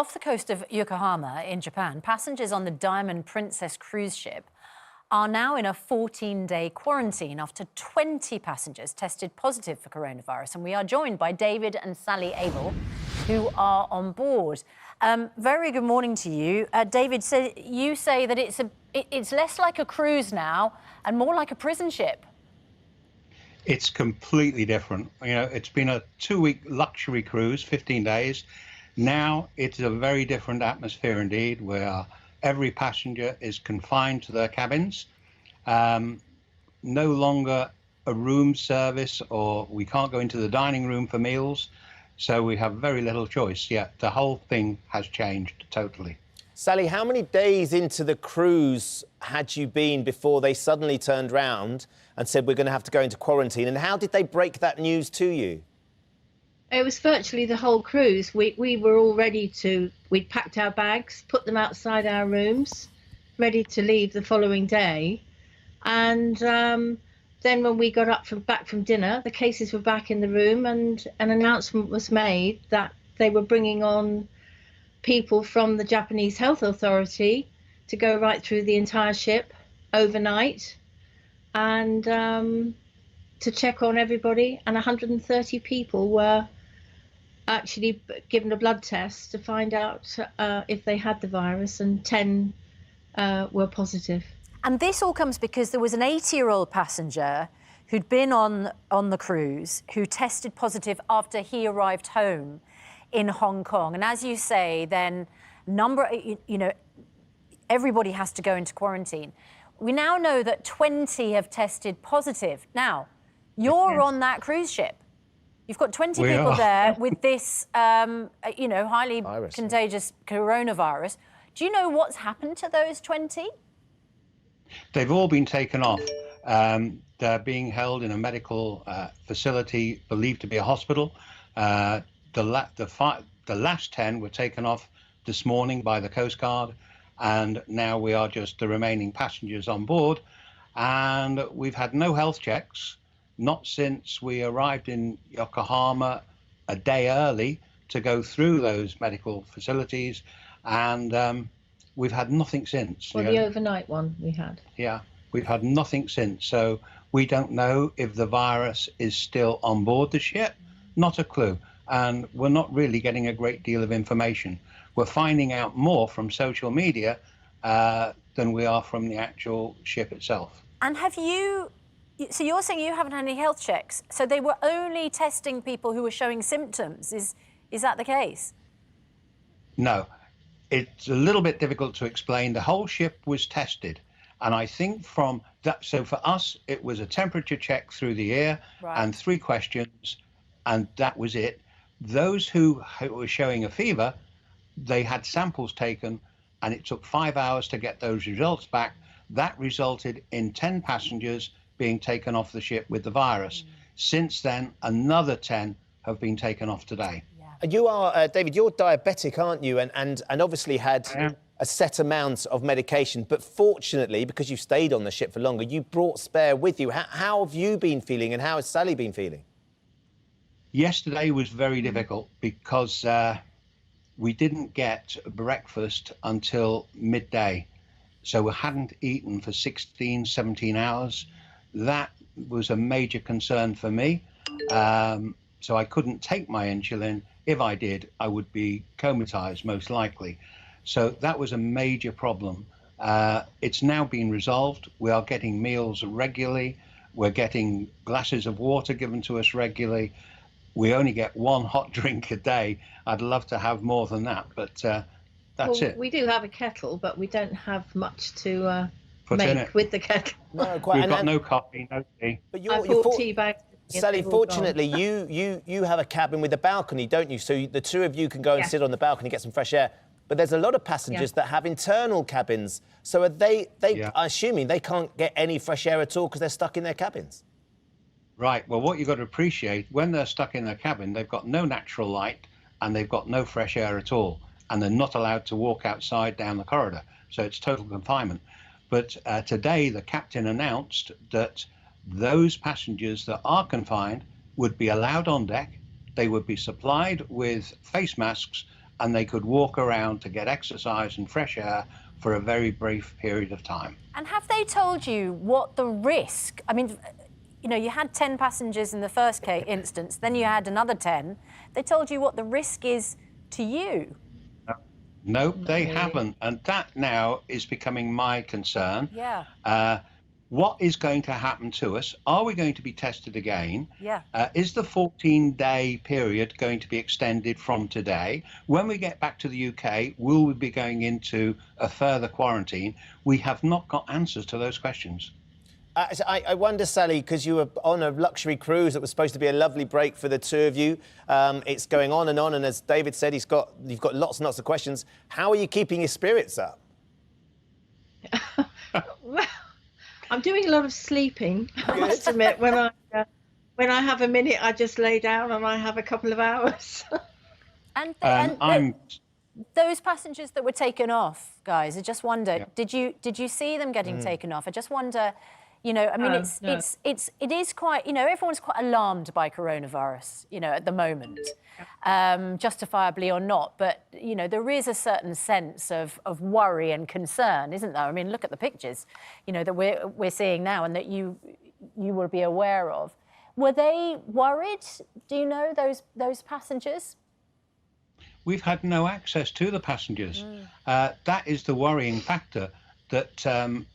off the coast of Yokohama in Japan, passengers on the Diamond Princess cruise ship are now in a 14-day quarantine after 20 passengers tested positive for coronavirus. And we are joined by David and Sally Abel, who are on board. Very good morning to you. David, so you say that it's less like a cruise now and more like a prison ship. It's completely different. You know, it's been a 2-week luxury cruise, 15 days. Now it's a very different atmosphere indeed, where every passenger is confined to their cabins. No longer a room service, or we can't go into the dining room for meals. So we have very little choice. Yeah, the whole thing has changed totally. Sally, how many days into the cruise had you been before they suddenly turned round and said, we're going to have to go into quarantine? And how did they break that news to you? It was virtually the whole cruise. We were all ready to, we'd packed our bags, put them outside our rooms, ready to leave the following day. And then when we got back from dinner, the cases were back in the room, and an announcement was made that they were bringing on people from the Japanese Health Authority to go right through the entire ship overnight and to check on everybody. And 130 people were actually given a blood test to find out if they had the virus, and 10 were positive. And this all comes because there was an 80-year-old passenger who'd been on the cruise who tested positive after he arrived home in Hong Kong. And as you say, then everybody has to go into quarantine. We now know that 20 have tested positive. Now, you're on that cruise ship. You've got 20 people there with this, highly contagious coronavirus. Do you know what's happened to those 20? They've all been taken off. They're being held in a medical facility believed to be a hospital. The last 10 were taken off this morning by the Coast Guard, and now we are just the remaining passengers on board. And we've had no health checks, not since we arrived in Yokohama a day early to go through those medical facilities, and we've had nothing since. Well, the overnight one we had. Yeah, we've had nothing since. So we don't know if the virus is still on board the ship. Not a clue. And we're not really getting a great deal of information. We're finding out more from social media than we are from the actual ship itself. And so you're saying you haven't had any health checks, so they were only testing people who were showing symptoms. Is that the case? No, it's a little bit difficult to explain. The whole ship was tested. And I think from that, so for us, it was a temperature check through the air and 3 questions, and that was it. Those who were showing a fever, they had samples taken, and it took 5 hours to get those results back. That resulted in 10 passengers being taken off the ship with the virus. Since then, another 10 have been taken off today. You are, David, you're diabetic, aren't you? And obviously had a set amount of medication. But fortunately, because you stayed on the ship for longer, you brought spare with you. How have you been feeling, and how has Sally been feeling? Yesterday was very difficult because we didn't get breakfast until midday. So we hadn't eaten for 16, 17 hours. That was a major concern for me. So I couldn't take my insulin. If I did, I would be comatized, most likely. So that was a major problem. It's now been resolved. We are getting meals regularly. We're getting glasses of water given to us regularly. We only get 1 hot drink a day. I'd love to have more than that, but that's it. We do have a kettle, but we don't have much to make with the kettle. No, quite. We've got no coffee, no tea. But I bought tea bags. Sally, fortunately, you have a cabin with a balcony, don't you? So the 2 of you can go and sit on the balcony, get some fresh air. But there's a lot of passengers that have internal cabins. So are they assuming they can't get any fresh air at all because they're stuck in their cabins? Right. Well, what you've got to appreciate, when they're stuck in their cabin, they've got no natural light and they've got no fresh air at all. And they're not allowed to walk outside down the corridor. So it's total confinement. But today, the captain announced that those passengers that are confined would be allowed on deck. They would be supplied with face masks and they could walk around to get exercise and fresh air for a very brief period of time. And have they told you what the risk? I mean, you know, you had 10 passengers in the first instance, then you had another 10. They told you what the risk is to you? No, they haven't. And that now is becoming my concern. Yeah. What is going to happen to us? Are we going to be tested again? Yeah. Is the 14-day period going to be extended from today? When we get back to the UK, will we be going into a further quarantine? We have not got answers to those questions. I wonder, Sally, because you were on a luxury cruise that was supposed to be a lovely break for the two of you. It's going on, and as David said, you've got lots and lots of questions. How are you keeping your spirits up? Well, I'm doing a lot of sleeping, I must admit. When I have a minute, I just lay down and I have a couple of hours. Those passengers that were taken off, guys, I just wonder, did you see them getting taken off? I just wonder, you know, I mean, it is quite, you know, everyone's quite alarmed by coronavirus, you know, at the moment, justifiably or not. But, you know, there is a certain sense of worry and concern, isn't there? I mean, look at the pictures, you know, that we're seeing now and that you will be aware of. Were they worried? Do you know those passengers? We've had no access to the passengers. That is the worrying factor, that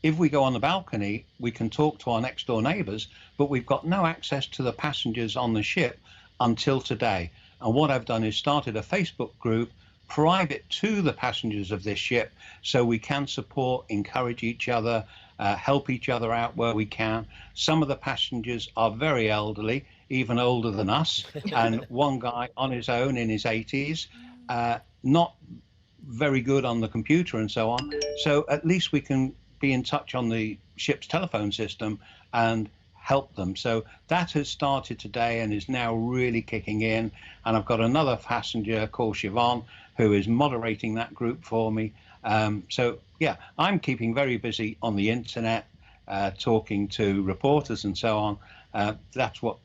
if we go on the balcony, we can talk to our next door neighbours, but we've got no access to the passengers on the ship until today. And what I've done is started a Facebook group private to the passengers of this ship, so we can support, encourage each other, help each other out where we can. Some of the passengers are very elderly, even older than us, and one guy on his own in his 80s, not very good on the computer and so on. So at least we can be in touch on the ship's telephone system and help them. So that has started today and is now really kicking in. And I've got another passenger called Siobhan who is moderating that group for me. So yeah, I'm keeping very busy on the internet, talking to reporters and so on. That's what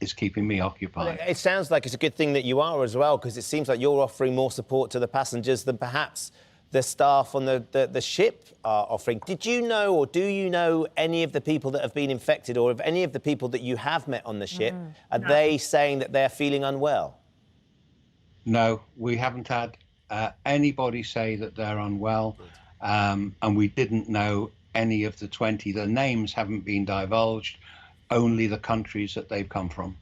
is keeping me occupied. Well, it sounds like it's a good thing that you are as well, because it seems like you're offering more support to the passengers than perhaps the staff on the ship are offering. Did you know, or do you know, any of the people that have been infected, or of any of the people that you have met on the ship? Are they saying that they're feeling unwell? No, we haven't had anybody say that they're unwell, and we didn't know any of the 20. The names haven't been divulged, only the countries that they've come from.